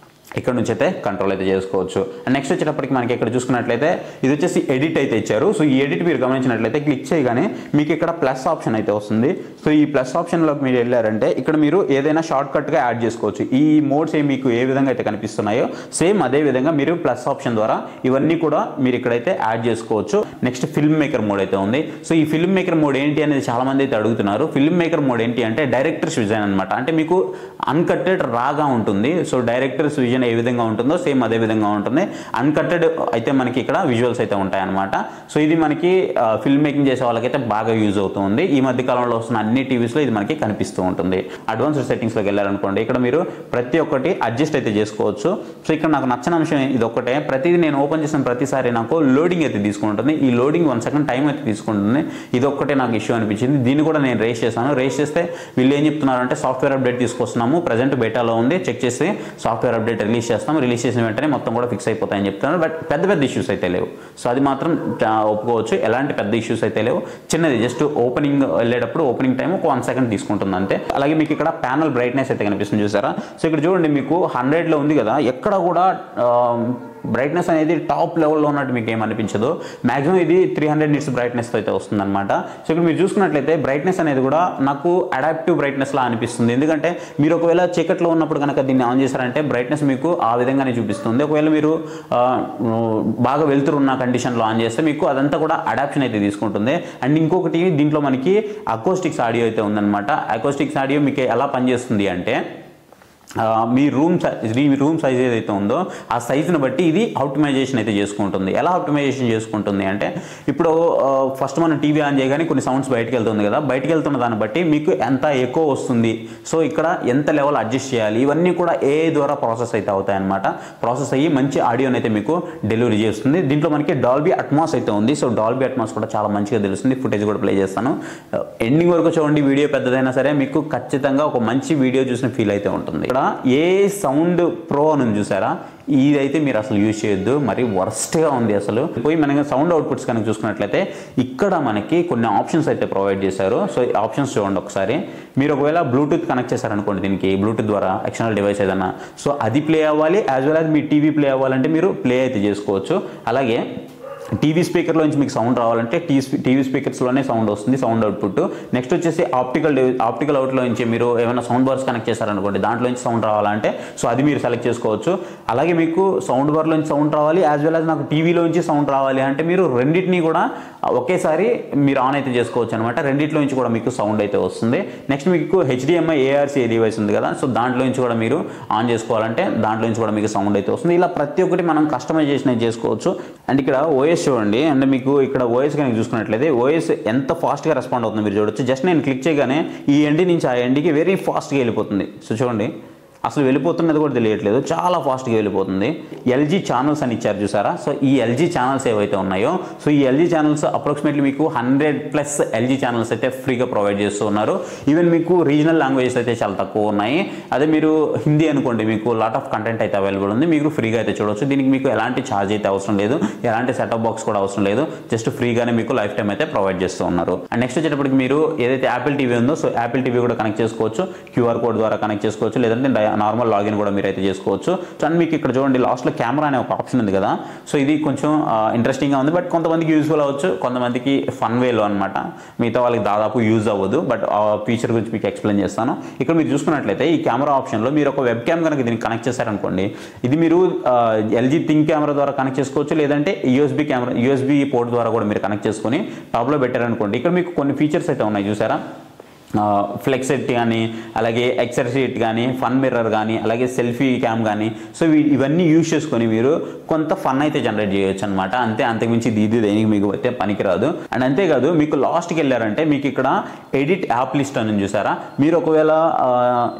S1: ఇక్కడ నుంచి అయితే కంట్రోల్ అయితే చేసుకోవచ్చు. అండ్ నెక్స్ట్ వచ్చేటప్పటికి మనకి ఇక్కడ చూసుకున్నట్లయితే ఇది వచ్చేసి ఎడిట్ అయితే ఇచ్చారు. సో ఈ ఎడిట్ మీరు గమనించినట్లయితే క్లిక్ చేయగానే మీకు ఇక్కడ ప్లస్ ఆప్షన్ అయితే వస్తుంది. సో ఈ ప్లస్ ఆప్షన్లోకి మీరు వెళ్ళారంటే ఇక్కడ మీరు ఏదైనా షార్ట్ కట్గా యాడ్ చేసుకోవచ్చు. ఈ మోడ్స్ మీకు ఏ విధంగా అయితే కనిపిస్తున్నాయో సేమ్ అదే విధంగా మీరు ప్లస్ ఆప్షన్ ద్వారా ఇవన్నీ కూడా మీరు ఇక్కడైతే యాడ్ చేసుకోవచ్చు. నెక్స్ట్ ఫిల్మ్ మేకర్ మోడ్ అయితే ఉంది. సో ఈ ఫిల్మ్ మేకర్ మోడ్ ఏంటి అనేది చాలా మంది అయితే అడుగుతున్నారు. ఫిల్మ్ మేకర్ మోడ్ ఏంటి అంటే డైరెక్టర్స్ విజన్ అనమాట. అంటే మీకు అన్కట్టెడ్ రాగా ఉంటుంది. సో డైరెక్టర్స్ విజన్ ఏ విధంగా ఉంటుందో సేమ్ అదే విధంగా ఉంటుంది. అన్కట్టెడ్ అయితే మనకి ఇక్కడ విజువల్స్ అయితే ఉంటాయన్నమాట. సో ఇది మనకి ఫిల్మ్ మేకింగ్ చేసే వాళ్ళకైతే బాగా యూజ్ అవుతుంది. ఈ మధ్య కాలంలో వస్తున్న అన్ని టీవీస్లో ఇది మనకి కనిపిస్తూ ఉంటుంది. అడ్వాన్స్డ్ సెట్టింగ్స్లోకి వెళ్ళారనుకోండి, ఇక్కడ మీరు ప్రతి ఒక్కటి అడ్జస్ట్ అయితే చేసుకోవచ్చు. సో ఇక్కడ నాకు నచ్చిన అంశం ఇది ఒక్కటే, ప్రతిదీ నేను ఓపెన్ చేసిన ప్రతిసారి నాకు లోడింగ్ అయితే తీసుకుంటుంది. ఈ లోడింగ్ 1 సెకండ్ టైం అయితే తీసుకుంటుంది. ఇది ఒక్కటే నాకు ఇష్యూ అనిపించింది. దీన్ని కూడా నేను రేస్ చేశాను. రేస్ చేస్తే వీళ్ళు ఏం చెప్తున్నారంటే సాఫ్ట్వేర్ అప్డేట్ తీసుకొస్తున్నాము, ప్రజెంట్ బెటాలో ఉంది, చెక్ చేసి సాఫ్ట్వేర్ అప్డేట్ రిలీజ్ చేస్తాం, రిలీజ్ చేసిన వెంటనే మొత్తం కూడా ఫిక్స్ అయిపోతాయని చెప్తున్నారు. బట్ పెద్ద ఇష్యూస్ అయితే లేవు. సో అది మాత్రం ఒప్పుకోవచ్చు. ఎలాంటి పెద్ద ఇష్యూస్ అయితే లేవు. చిన్నది జస్ట్ ఓపెనింగ్ వెళ్ళేటప్పుడు ఓపెనింగ్ టైం ఒక 1 సెకండ్ తీసుకుంటుంది అంతే. అలాగే మీకు ఇక్కడ ప్యానల్ బ్రైట్నెస్ అయితే కనిపిస్తుంది చూసారా. సో ఇక్కడ చూడండి మీకు 100లో ఉంది కదా, ఎక్కడ కూడా బ్రైట్నెస్ అనేది టాప్ లెవెల్లో ఉన్నట్టు మీకు ఏమనిపించదు. మాక్సిమం ఇది 300 నిట్స్ బ్రైట్నెస్తో అయితే వస్తుందన్నమాట. సో ఇక్కడ మీరు చూసుకున్నట్లయితే బ్రైట్నెస్ అనేది కూడా నాకు అడాప్టివ్ బ్రైట్నెస్లా అనిపిస్తుంది. ఎందుకంటే మీరు ఒకవేళ చీకట్లో ఉన్నప్పుడు కనుక దీన్ని ఆన్ చేశారంటే బ్రైట్నెస్ మీకు ఆ విధంగానే చూపిస్తుంది. ఒకవేళ మీరు బాగా వెళ్తున్న కండిషన్లో ఆన్ చేస్తే మీకు అదంతా కూడా అడాప్షన్ అయితే తీసుకుంటుంది. అండ్ ఇంకొకటి దీంట్లో మనకి అకోస్టిక్స్ ఆడియో అయితే ఉందన్నమాట. అకోస్టిక్స్ ఆడియో మీకు ఎలా పనిచేస్తుంది అంటే మీ రూమ్ సైజ్ ఏదైతే ఉందో ఆ సైజుని బట్టి ఇది ఆప్టిమైజేషన్ అయితే చేసుకుంటుంది. ఎలా ఆప్టిమైజేషన్ చేసుకుంటుంది అంటే ఇప్పుడు ఫస్ట్ మనం టీవీ ఆన్ చేయగానే కొన్ని సౌండ్స్ బయటకు వెళ్తుంది కదా, బయటకు వెళ్తున్న దాన్ని బట్టి మీకు ఎంత ఎక్కువ వస్తుంది, సో ఇక్కడ ఎంత లెవెల్ అడ్జస్ట్ చేయాలి, ఇవన్నీ కూడా AI ద్వారా ప్రాసెస్ అయితే అవుతాయి అన్నమాట. ప్రాసెస్ అయ్యి మంచి ఆడియోని అయితే మీకు డెలివరీ చేస్తుంది. దీంట్లో మనకి డాల్బీ అట్మాస్ అయితే ఉంది. సో డాల్బీ అట్మాస్ కూడా చాలా మంచిగా తెలుస్తుంది. ఫుటేజ్ కూడా ప్లే చేస్తాను, ఎండింగ్ వరకు చూడండి. వీడియో పెద్దదైనా సరే మీకు ఖచ్చితంగా ఒక మంచి వీడియో చూసిన ఫీల్ అయితే ఉంటుంది. ఇక్కడ ఏ సౌండ్ ప్రో అని చూసారా, ఇదైతే మీరు అసలు యూజ్ చేయొద్దు, మరి వర్స్ట్గా ఉంది అసలు. పోయి మనకి సౌండ్ అవుట్పుట్స్ కనుక చూసుకున్నట్లయితే ఇక్కడ మనకి కొన్ని ఆప్షన్స్ అయితే ప్రొవైడ్ చేశారు. సో ఈ ఆప్షన్స్ చూడండి ఒకసారి. మీరు ఒకవేళ బ్లూటూత్ కనెక్ట్ చేశారనుకోండి దీనికి, బ్లూటూత్ ద్వారా ఎక్స్టర్నల్ డివైస్ ఏదైనా, సో అది ప్లే అవ్వాలి, యాజ్ వెల్ యాజ్ మీ టీవీ ప్లే అవ్వాలంటే మీరు ప్లే అయితే చేసుకోవచ్చు. అలాగే టీవీ స్పీకర్లో నుంచి మీకు సౌండ్ రావాలంటే టీవీ స్పీకర్స్లోనే సౌండ్ వస్తుంది, సౌండ్ అవుట్పుట్. నెక్స్ట్ వచ్చేసి ఆప్టికల్ అవుట్లో నుంచి మీరు ఏమైనా సౌండ్ బార్స్ కనెక్ట్ చేశారనుకోండి, దాంట్లో నుంచి సౌండ్ రావాలంటే సో అది మీరు సెలెక్ట్ చేసుకోవచ్చు. అలాగే మీకు సౌండ్ బార్లో నుంచి సౌండ్ రావాలి, యాజ్ వెల్ యాజ్ నాకు టీవీలో నుంచి సౌండ్ రావాలి అంటే మీరు రెండింటిని కూడా ఒకేసారి మీరు ఆన్ అయితే చేసుకోవచ్చు అనమాట. రెండింటిలో నుంచి కూడా మీకు సౌండ్ అయితే వస్తుంది. నెక్స్ట్ మీకు HDMI ARC డివైస్ ఉంది కదా, సో దాంట్లో నుంచి కూడా మీరు ఆన్ చేసుకోవాలంటే దాంట్లో నుంచి కూడా మీకు సౌండ్ అయితే వస్తుంది. ఇలా ప్రతి ఒక్కటి మనం కస్టమైజేషన్ చేసుకోవచ్చు. అండ్ ఇక్కడ OS చూడండి, అంటే మీకు ఇక్కడ OS కనుక చూసుకున్నట్లయితే OS ఎంత ఫాస్ట్గా రెస్పాండ్ అవుతుంది మీరు చూడొచ్చు. జస్ట్ నేను క్లిక్ చేయగానే ఈ ఎండి నుంచి ఆ ఎండికి వెరీ ఫాస్ట్గా వెళ్ళిపోతుంది. సో చూడండి, అసలు వెళ్ళిపోతున్నది కూడా తెలియట్లేదు, చాలా ఫాస్ట్గా వెళ్ళిపోతుంది. LG ఛానల్స్ అని ఇచ్చారు చూసారా, సో ఈ LG ఛానల్స్ ఏవైతే ఉన్నాయో, సో ఈ LG ఛానల్స్ అప్రాక్సిమేట్లీ మీకు 100+ LG ఛానల్స్ అయితే ఫ్రీగా ప్రొవైడ్ చేస్తూ ఉన్నారు. ఈవెన్ మీకు రీజనల్ లాంగ్వేజెస్ అయితే చాలా తక్కువ ఉన్నాయి. అదే మీరు హిందీ అనుకోండి, మీకు లాట్ ఆఫ్ కంటెంట్ అయితే అవైలబుల్ ఉంది, మీరు ఫ్రీగా అయితే చూడవచ్చు. దీనికి మీకు ఎలాంటి ఛార్జ్ అయితే అవసరం లేదు, ఎలాంటి సెటప్ బాక్స్ కూడా అవసరం లేదు, జస్ట్ ఫ్రీగానే మీకు లైఫ్ టైం అయితే ప్రొవైడ్ చేస్తూ ఉన్నారు. అండ్ నెక్స్ట్ వచ్చేటప్పటికి మీరు ఏదైతే యాపిల్ టీవీ ఉందో, సో యాపిల్ టీవీ కూడా కనెక్ట్ చేసుకోవచ్చు, QR కోడ్ ద్వారా కనెక్ట్ చేసుకోవచ్చు, లేదంటే నార్మల్ లాగిన్ కూడా మీరు అయితే చేసుకోవచ్చు. అండ్ మీకు ఇక్కడ చూడండి లాస్ట్లో కెమెరా అనే ఒక ఆప్షన్ ఉంది కదా, సో ఇది కొంచెం ఇంట్రెస్టింగ్గా ఉంది, బట్ కొంతమందికి యూజ్ఫుల్ అవ్వచ్చు, కొంతమందికి ఫన్ వేలో అనమాట, మిగతా వాళ్ళకి దాదాపు యూజ్ అవ్వదు. బట్ ఆ ఫీచర్ గురించి మీకు ఎక్స్ప్లెయిన్ చేస్తాను. ఇక్కడ మీరు చూసుకున్నట్లయితే ఈ కెమెరా ఆప్షన్లో మీరు ఒక వెబ్ క్యామ్ కనుక దీనికి కనెక్ట్ చేశారనుకోండి, ఇది మీరు LG థింగ్ కెమెరా ద్వారా కనెక్ట్ చేసుకోవచ్చు, లేదంటే USB పోర్ట్ ద్వారా కూడా మీరు కనెక్ట్ చేసుకొని టాప్లో పెట్టారనుకోండి. ఇక్కడ మీకు కొన్ని ఫీచర్స్ అయితే ఉన్నాయి చూసారా, ఫ్లెక్స్ సెట్ కానీ, అలాగే ఎక్సర్సైట్ కానీ, ఫన్ మిర్రర్ కానీ, అలాగే సెల్ఫీ క్యామ్ కానీ, సో ఇవన్నీ యూజ్ చేసుకొని మీరు కొంత ఫన్ అయితే జనరేట్ చేయొచ్చు అనమాట. అంతకుమించి ఇది దేనికి మీకు అయితే పనికిరాదు. అండ్ అంతేకాదు మీకు లాస్ట్కి వెళ్ళారంటే మీకు ఇక్కడ ఎడిట్ యాప్ లిస్ట్ అని చూసారా, మీరు ఒకవేళ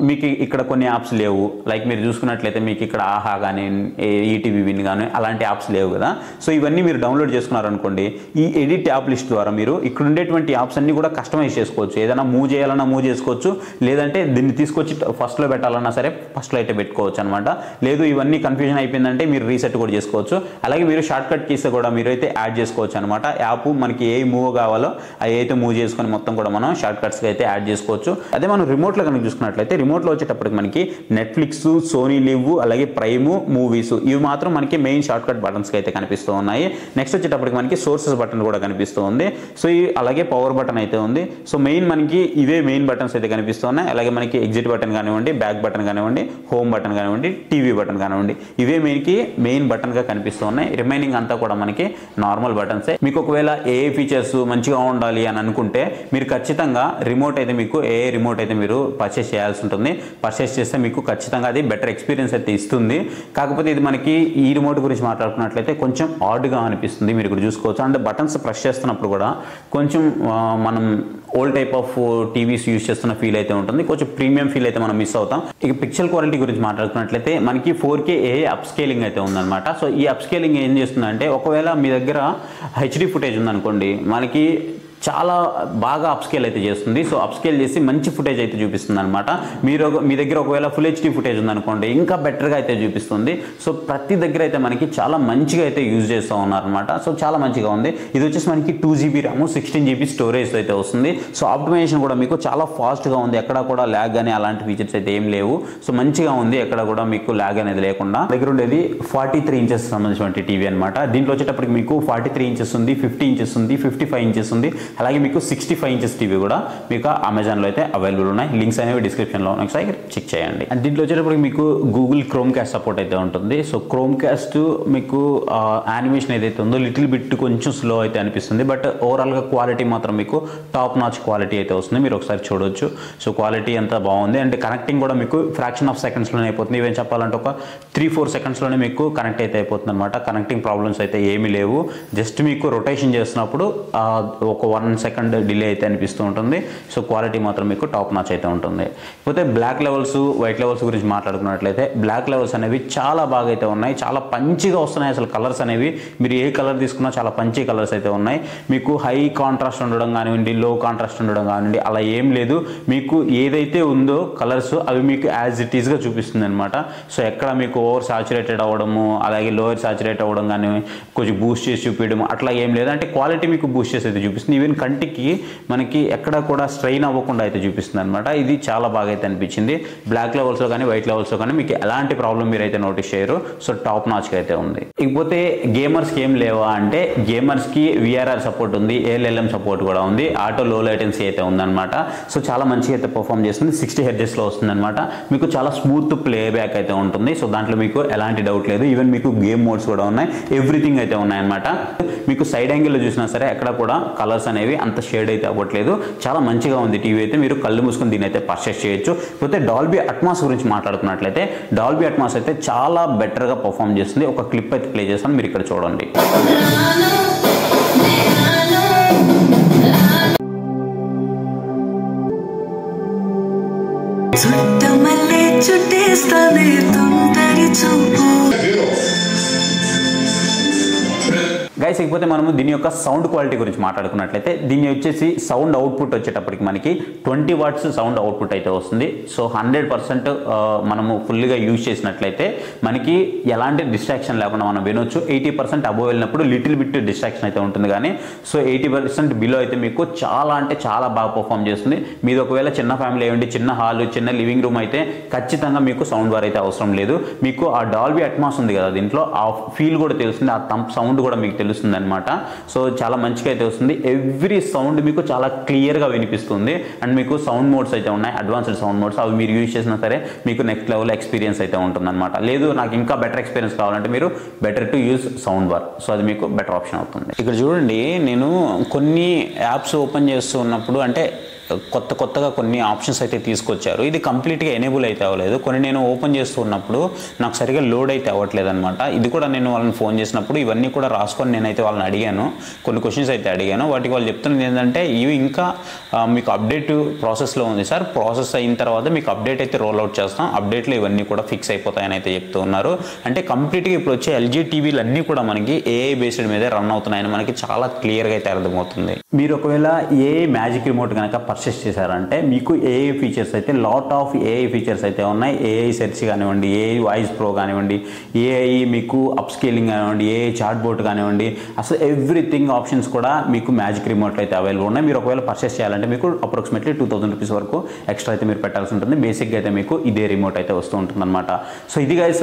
S1: మీకు ఇక్కడ కొన్ని యాప్స్ లేవు, లైక్ మీరు చూసుకున్నట్లయితే మీకు ఇక్కడ ఆహా కానీ, ఈటీవీ విన్ కానీ అలాంటి యాప్స్ లేవు కదా, సో ఇవన్నీ మీరు డౌన్లోడ్ చేసుకున్నారనుకోండి, ఈ ఎడిట్ యాప్ లిస్ట్ ద్వారా మీరు ఇక్కడ ఉండేటువంటి యాప్స్ అన్ని కూడా కస్టమైజ్ చేసుకోవచ్చు. ఏదైనా మూవ్ చేయాలన్నా మూవ్ చేసుకోవచ్చు, లేదంటే దీన్ని తీసుకొచ్చి ఫస్ట్లో పెట్టాలన్నా సరే ఫస్ట్లో అయితే పెట్టుకోవచ్చు అనమాట. లేదు ఇవన్నీ కన్ఫ్యూజన్ అయిపోయిందంటే మీరు రీసెట్ కూడా చేసుకోవచ్చు. అలాగే మీరు షార్ట్ కట్ కీస్ కూడా మీరు అయితే యాడ్ చేసుకోవచ్చు అనమాట. యాప్ మనకి ఏ మూవ్ కావాలో అవి అయితే మూవ్ చేసుకొని మొత్తం కూడా మనం షార్ట్ కట్స్కి అయితే యాడ్ చేసుకోవచ్చు. అదే మనం రిమోట్లో కనుక చూసుకున్నట్లయితే రిమోట్లో వచ్చేటప్పటికి మనకి నెట్ఫ్లిక్స్, సోనీ లివ్, అలాగే ప్రైమ్, మూవీస్ ఇవి మాత్రం మనకి మెయిన్ షార్ట్ కట్ బటన్స్కి అయితే కనిపిస్తూ ఉన్నాయి. నెక్స్ట్ వచ్చేటప్పటికి మనకి సోర్సెస్ బటన్ కూడా కనిపిస్తూ ఉంది. సో అలాగే పవర్ బటన్ అయితే ఉంది. సో మెయిన్ మనకి ఇవే మెయిన్ బటన్స్ అయితే కనిపిస్తున్నాయి. అలాగే మనకి ఎగ్జిట్ బటన్ కానివ్వండి, బ్యాక్ బటన్ కానివ్వండి, హోమ్ బటన్ కానివ్వండి, టీవీ బటన్ కానివ్వండి, ఇవే మనకి మెయిన్ బటన్గా కనిపిస్తూ ఉన్నాయి. రిమైనింగ్ అంతా కూడా మనకి నార్మల్ బటన్సే. మీకు ఒకవేళ ఏ ఫీచర్స్ మంచిగా ఉండాలి అని అనుకుంటే మీరు ఖచ్చితంగా రిమోట్ అయితే మీకు రిమోట్ అయితే మీరు పర్చేస్ చేయాల్సి ఉంటుంది. పర్చేస్ చేస్తే మీకు ఖచ్చితంగా అది బెటర్ ఎక్స్పీరియన్స్ అయితే ఇస్తుంది. కాకపోతే ఇది మనకి ఈ రిమోట్ గురించి మాట్లాడుకున్నట్లయితే కొంచెం ఆడ్గా అనిపిస్తుంది. మీరు ఇక్కడ చూసుకోవచ్చు. అంటే బటన్స్ ప్రెస్ చేస్తున్నప్పుడు కూడా కొంచెం మనం old type of TVs use చేస్తున్న ఫీల్ అయితే ఉంటుంది. కొంచెం ప్రీమియం ఫీల్ అయితే మనం మిస్ అవుతాం. ఇక పిక్చర్ క్వాలిటీ గురించి మాట్లాడుకున్నట్లయితే మనకి 4K అప్ స్కేలింగ్ అయితే ఉందన్నమాట. సో ఈ అప్ స్కేలింగ్ ఏం చేస్తుందంటే ఒకవేళ మీ దగ్గర HD ఫుటేజ్ ఉందనుకోండి, మనకి చాలా బాగా అప్స్కేల్ అయితే చేస్తుంది. సో అప్స్కేల్ చేసి మంచి ఫుటేజ్ అయితే చూపిస్తుంది అనమాట. మీ దగ్గర ఒకవేళ ఫుల్ HD ఫుటేజ్ ఉందనుకోండి, ఇంకా బెటర్గా అయితే చూపిస్తుంది. సో ప్రతి దగ్గర అయితే మనకి చాలా మంచిగా అయితే యూజ్ చేస్తూ ఉన్నారనమాట. సో చాలా మంచిగా ఉంది. ఇది వచ్చేసి మనకి 2GB RAM, 16GB స్టోరేజ్ అయితే వస్తుంది. సో ఆప్టిమైజేషన్ కూడా మీకు చాలా ఫాస్ట్గా ఉంది. ఎక్కడ కూడా ల్యాగ్ అని అలాంటి ఫీచర్స్ అయితే ఏం లేవు. సో మంచిగా ఉంది, ఎక్కడ కూడా మీకు ల్యాగ్ అనేది లేకుండా. దగ్గర ఉండేది 43 ఇంచెస్ సంబంధించిన టీవీ అనమాట. దీంట్లో వచ్చేటప్పటికి మీకు 43 ఇంచెస్ ఉంది, 50 ఇంచెస్ ఉంది, 55 ఇంచెస్ ఉంది, అలాగే మీకు 65 ఇంచెస్ టీవీ కూడా మీకు అమెజాన్లో అయితే అవైలబుల్ ఉన్నాయి. లింక్స్ అనేవి డిస్క్రిప్షన్లో ఉన్నాయి, ఒకసారి చెక్ చేయండి. అండ్ దీంట్లో వచ్చేటప్పటికి మీకు గూగుల్ క్రోమ్ కాస్ట్ సపోర్ట్ అయితే ఉంటుంది. సో క్రోమ్ కాస్ట్ మీకు యానిమేషన్ ఏదైతే ఉందో లిటిల్ బిట్ కొంచెం స్లో అయితే అనిపిస్తుంది, బట్ ఓవరాల్గా క్వాలిటీ మాత్రం మీకు టాప్ నాచ్ క్వాలిటీ అయితే వస్తుంది. మీరు ఒకసారి చూడొచ్చు. సో క్వాలిటీ అంతా బాగుంది. అండ్ కనెక్టింగ్ కూడా మీకు ఫ్రాక్షన్ ఆఫ్ సెకండ్స్లోనే అయిపోతుంది. ఇవేం చెప్పాలంటే ఒక 3-4 సెకండ్స్లోనే మీకు కనెక్ట్ అయితే అయిపోతుంది అనమాట. కనెక్టింగ్ ప్రాబ్లమ్స్ అయితే ఏమీ లేవు. జస్ట్ మీకు రొటేషన్ చేసినప్పుడు ఒక 1 సెకండ్ డిలే అయితే అనిపిస్తూ ఉంటుంది. సో క్వాలిటీ మాత్రం మీకు టాప్ నాచ్ అయితే ఉంటుంది. కాకపోతే బ్లాక్ లెవెల్స్, వైట్ లెవెల్స్ గురించి మాట్లాడుకున్నట్లయితే బ్లాక్ లెవెల్స్ అనేవి చాలా బాగా అయితే ఉన్నాయి. చాలా పంచిగా వస్తున్నాయి. అసలు కలర్స్ అనేవి మీరు ఏ కలర్ తీసుకున్నా చాలా పంచి కలర్స్ అయితే ఉన్నాయి. మీకు హై కాంట్రాస్ట్ ఉండడం కానివ్వండి, లో కాంట్రాస్ట్ ఉండడం కానివ్వండి, అలా ఏం లేదు. మీకు ఏదైతే ఉందో కలర్స్ అవి మీకు యాజ్ ఇట్ ఈస్గా చూపిస్తుంది అనమాట. సో ఎక్కడ మీకు ఓవర్ సాచురేటెడ్ అవ్వడము, అలాగే లోవర్ సాచురేట్ అవ్వడం కానీ, కొంచెం బూస్ట్ చేసి చూపించడం అట్లా ఏం లేదు. అంటే క్వాలిటీ మీకు బూస్ట్ చేసి అయితే చూపిస్తుంది. ఈవెన్ కంటికి మనకి ఎక్కడ కూడా స్ట్రెయిన్ అవ్వకుండా అయితే చూపిస్తుంది అనమాట. ఇది చాలా బాగా అయితే అనిపించింది. బ్లాక్ లెవెల్స్లో కానీ వైట్ లెవెల్స్లో కానీ మీకు ఎలాంటి ప్రాబ్లం మీరు అయితే నోటీస్ చేయరు. సో టాప్ నాచ్గా అయితే ఉంది. ఇకపోతే గేమర్స్కి ఏం లేవా అంటే గేమర్స్కి విఆర్ఆర్ సపోర్ట్ ఉంది, ఏఎల్ఎల్ఎం సపోర్ట్ కూడా ఉంది, ఆటో లో లేటెన్సీ అయితే ఉందన్నమాట. సో చాలా మంచిగా అయితే పర్ఫామ్ చేస్తుంది. 60 హెర్ట్జ్లో వస్తుంది అనమాట. మీకు చాలా స్మూత్ ప్లే బ్యాక్ అయితే ఉంటుంది. సో దాంట్లో మీకు ఎలాంటి డౌట్ లేదు. ఈవెన్ మీకు గేమ్ మోడ్స్ కూడా ఉన్నాయి, ఎవ్రీథింగ్ అయితే ఉన్నాయన్నమాట. మీకు సైడ్ యాంగిల్లో చూసినా సరే ఎక్కడ కూడా కలర్స్ అనేవి అంత షేడ్ అయితే అవ్వట్లేదు. చాలా మంచిగా ఉంది టీవీ అయితే. మీరు కళ్ళు మూసుకొని దీన్ని అయితే పర్చేస్ చేయొచ్చు. పోతే డాల్బీ అట్మాస్ గురించి మాట్లాడుకున్నట్లయితే డాల్బీ అట్మాస్ అయితే చాలా బెటర్గా పర్ఫామ్ చేస్తుంది. ఒక క్లిప్ అయితే ప్లే చేస్తాను, మీరు ఇక్కడ చూడండి. గైస్ ఇకపోతే మనము దీని యొక్క సౌండ్ క్వాలిటీ గురించి మాట్లాడుకున్నట్లయితే దీన్ని వచ్చేసి సౌండ్ అవుట్పుట్ వచ్చేటప్పటికి మనకి 20 వాట్స్ సౌండ్ అవుట్పుట్ అయితే వస్తుంది. సో 100% మనము ఫుల్గా యూజ్ చేసినట్లయితే మనకి ఎలాంటి డిస్ట్రాక్షన్ లేకుండా మనం వినొచ్చు. 80% అబోవ్ వెళ్ళినప్పుడు లిటిల్ బిట్ డిస్ట్రాక్షన్ అయితే ఉంటుంది, కానీ సో 80% బిలో అయితే మీకు చాలా అంటే చాలా బాగా పర్ఫామ్ చేస్తుంది. మీది ఒకవేళ చిన్న ఫ్యామిలీ అయ్యండి, చిన్న హాల్, చిన్న లివింగ్ రూమ్ అయితే ఖచ్చితంగా మీకు సౌండ్ బార్ అయితే అవసరం లేదు. మీకు ఆ డాల్బీ అట్మాస్ ఉంది కదా, దీంట్లో ఆ ఫీల్ కూడా తెలుస్తుంది, ఆ సౌండ్ కూడా మీకు తెలుస్తుంది అనమాట. సో చాలా మంచిగా అయితే వస్తుంది. ఎవ్రీ సౌండ్ మీకు చాలా క్లియర్గా వినిపిస్తుంది. అండ్ మీకు సౌండ్ మోడ్స్ అయితే ఉన్నాయి, అడ్వాన్స్డ్ సౌండ్ మోడ్స్. అవి మీరు యూజ్ చేసినా సరే మీకు నెక్స్ట్ లెవెల్ ఎక్స్పీరియన్స్ అయితే ఉంటుంది అనమాట. లేదు నాకు ఇంకా బెటర్ ఎక్స్పీరియన్స్ కావాలంటే మీరు better to use sound bar. So అది మీకు బెటర్ ఆప్షన్ అవుతుంది. ఇక్కడ చూడండి, నేను కొన్ని యాప్స్ ఓపెన్ చేస్తూ ఉన్నప్పుడు అంటే కొత్తగా కొన్ని ఆప్షన్స్ అయితే తీసుకొచ్చారు. ఇది కంప్లీట్గా ఎనేబుల్ అయితే అవ్వలేదు. కొన్ని నేను ఓపెన్ చేస్తూ ఉన్నప్పుడు నాకు సరిగా లోడ్ అయితే అవ్వట్లేదు అనమాట. ఇది కూడా నేను వాళ్ళని ఫోన్ చేసినప్పుడు ఇవన్నీ కూడా రాసుకొని నేనైతే వాళ్ళని అడిగాను, కొన్ని క్వశ్చన్స్ అయితే అడిగాను. వాటికి వాళ్ళు చెప్తున్నది ఏంటంటే ఇవి ఇంకా మీకు అప్డేట్ ప్రాసెస్లో ఉంది సార్, ప్రాసెస్ అయిన తర్వాత మీకు అప్డేట్ అయితే రోల్ అవుట్ చేస్తాం, అప్డేట్లో ఇవన్నీ కూడా ఫిక్స్ అయిపోతాయని అయితే చెప్తూ ఉన్నారు. అంటే కంప్లీట్గా ఇప్పుడు వచ్చే ఎల్జీ టీవీలు అన్నీ కూడా మనకి ఏఐ బేస్డ్ మీదే రన్ అవుతున్నాయని మనకి చాలా క్లియర్గా అయితే అర్థమవుతుంది. మీరు ఒకవేళ ఏఐ మ్యాజిక్ రిమోట్ కనుక పర్చేస్ చేశారంటే మీకు ఏఐ ఫీచర్స్ అయితే లాట్ ఆఫ్ ఏఐ ఫీచర్స్ అయితే ఉన్నాయి. ఏఐ సెర్చ్ కానివ్వండి, ఏఐ వాయిస్ ప్రో కానివ్వండి, ఏఐ మీకు అప్ స్కేలింగ్ కానివ్వండి, ఏఐ చాట్ బోట్ కానివ్వండి, అసలు ఎవ్రీథింగ్ ఆప్షన్స్ కూడా మీకు మ్యాజిక్ రిమోట్లో అయితే అవైలబుల్ ఉన్నాయి. మీరు ఒకవేళ పర్చేస్ చేయాలంటే మీకు అప్రాక్సిమేట్లీ 2000 రూపీస్ వరకు ఎక్స్ట్రా అయితే మీరు పెట్టాల్సి ఉంటుంది. బేసిక్గా అయితే మీకు ఇదే రిమోట్ అయితే వస్తూ ఉంటుంది అనమాట. సో ఇది గైస్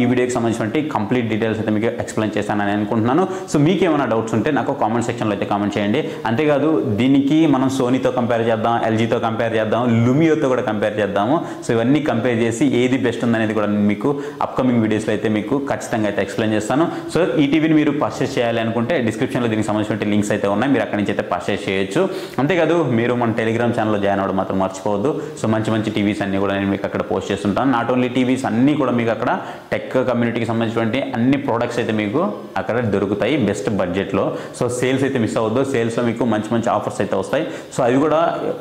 S1: ఈ వీడియోకి సంబంధించిన కంప్లీట్ డీటెయిల్స్ అయితే మీకు ఎక్స్ప్లెయిన్ చేశానని అనుకుంటున్నాను. సో మీకు ఏమైనా డౌట్స్ ఉంటే నాకు కామెంట్ సెక్షన్లో అయితే కామెంట్ చేయండి. అంతేకాదు దీనికి మనం సోనీతో కంపేర్ చేద్దాం, ఎల్జీతో కంపేర్ చేద్దాం, లుమియోతో కూడా కంపేర్ చేద్దాము. సో ఇవన్నీ కంపేర్ చేసి ఏది బెస్ట్ ఉందనేది కూడా మీకు అప్కమింగ్ వీడియోస్లో అయితే మీకు ఖచ్చితంగా అయితే ఎక్స్ప్లెయిన్ చేస్తాను. సో ఈ టీవీని మీరు పర్చేస్ చేయాలి అనుకుంటే డిస్క్రిప్షన్లో దీనికి సంబంధించిన లింక్స్ అయితే ఉన్నాయి, మీరు అక్కడి నుంచి అయితే పర్చేస్ చేయొచ్చు. అంతేకాదు మీరు మన టెలిగ్రామ్ ఛానల్లో జాయిన్ అవ్వడం మాత్రం మర్చిపోవద్దు. సో మంచి టీవీస్ అన్నీ కూడా నేను మీకు అక్కడ పోస్ట్ చేస్తుంటాను. నాట్ ఓన్లీ టీవీస్, అన్నీ కూడా మీకు అక్కడ టెక్ కమ్యూనిటీకి సంబంధించినటువంటి అన్ని ప్రోడక్ట్స్ అయితే మీకు అక్కడ దొరుకుతాయి బెస్ట్ బడ్జెట్లో. సో సేల్స్ అయితే మిస్ అవ్వద్దు. సేల్స్లో మీకు మంచి ఆఫర్స్ అయితే వస్తాయి. సో అవి కూడా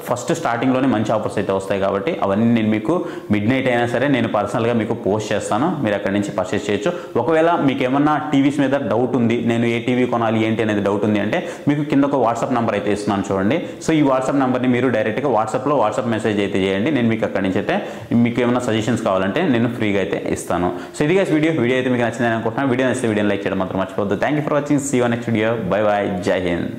S1: ఫస్ట్ స్టార్టింగ్లోనే మంచి ఆఫర్స్ అయితే వస్తాయి కాబట్టి అవన్నీ నేను మీకు మిడ్ నైట్ అయినా సరే నేను పర్సనల్గా మీకు పోస్ట్ చేస్తాను, మీరు అక్కడి నుంచి పర్చేస్ చేయొచ్చు. ఒకవేళ మీకు ఏమన్నా టీవీస్ మీద డౌట్ ఉంది, నేను ఏ టీవీ కొనాలి ఏంటి అనేది డౌట్ ఉంది అంటే మీకు కింద ఒక వాట్సాప్ నెంబర్ అయితే ఇస్తున్నాను చూడండి. సో ఈ వాట్సాప్ నెంబర్ని మీరు డైరెక్ట్గా వాట్సాప్ మెసేజ్ అయితే చేయండి. నేను మీకు అక్కడి నుంచి అయితే మీకు ఏమైనా సజెషన్స్ కావాలంటే నేను ఫ్రీగా అయితే ఇస్తాను. సో ఇది గైస్ వీడియో అయితే మీకు నచ్చిందని అనుకుంటున్నాను. వీడియో నచ్చితే వీడియోని లైక్ చేయడం మాత్రం మర్చిపోవద్దు. Thank you for watching. See you next video. Bye bye. జై హింద్.